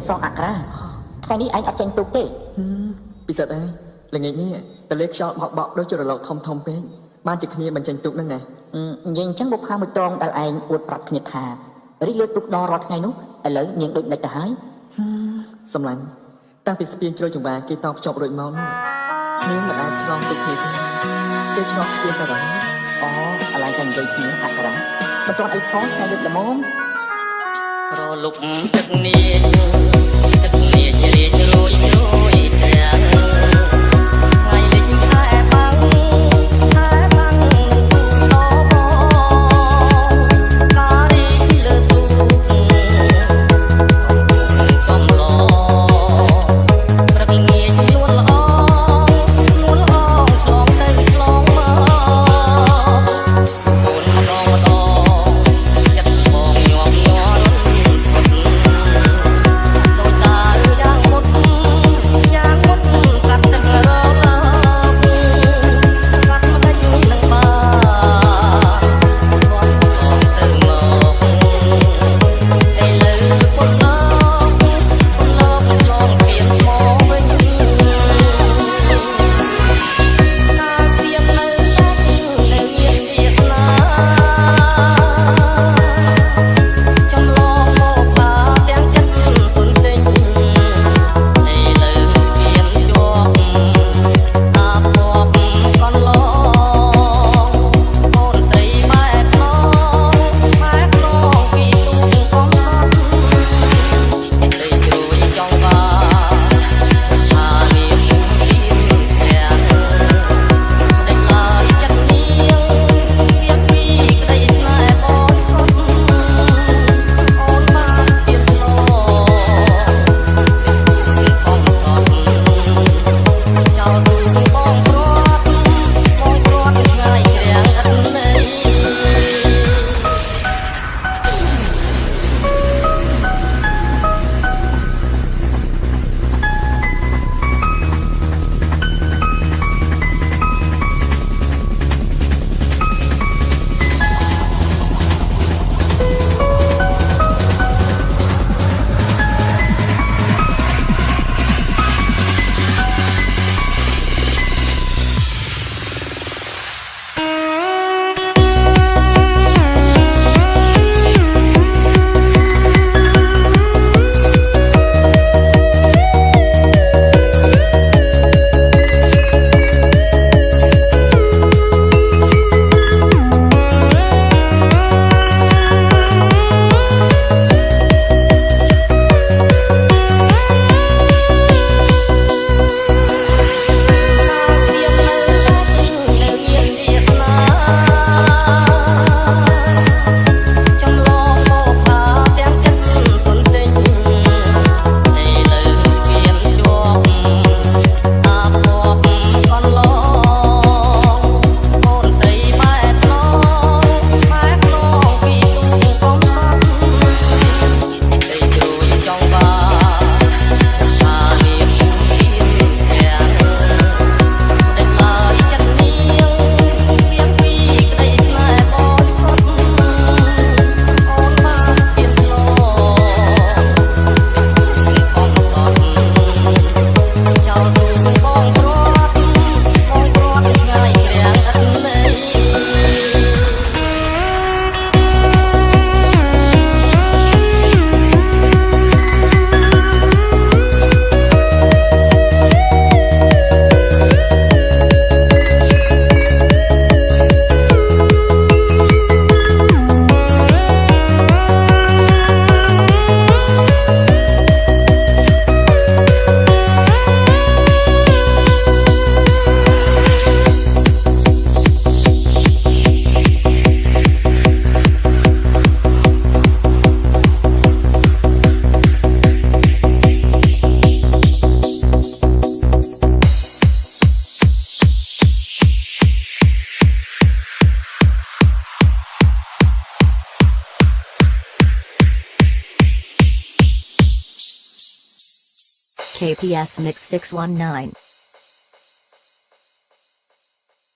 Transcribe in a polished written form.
សងអាក្រាថ្ងៃនេះឯងអត់ចេញទូកទេពិសិដ្ឋឯងល្ងាចនេះតលេខ្យល់បក់ដូចជារលកធំពេកបានជាគ្នាបញ្ចេញទូកហ្នឹងណានិយាយអញ្ចឹងបុផាមួយតងដែលឯងអួតប្រាប់គ្នាថារីលើទូកដល់រាល់ថ្ងៃនោះឥឡូវនាងដូចដាច់ទៅហើយសម្លាញ់តាំងពីស្ពានជ្រោយចង្វាគេតបភ្ជាប់រួចមកនោះនាងមិនអាចឆ្លងទូកគ្នាទេគេឆ្លងស្ពានទៅរហូតអូឥឡូវតែនិយាយគ្នាអាក្រាមិនទាន់អីផងថ្ងៃលើកល្មមប្រលុកទឹកនាងរៀងរួយទាំងថ្ងៃលិចខែបាំងតបការីលើទូចំឡព្រឹកងាយនួនល្អឆ្លងទៅឆ្លងមកចិត្តបងញាប់ញ័រKPS Mix 619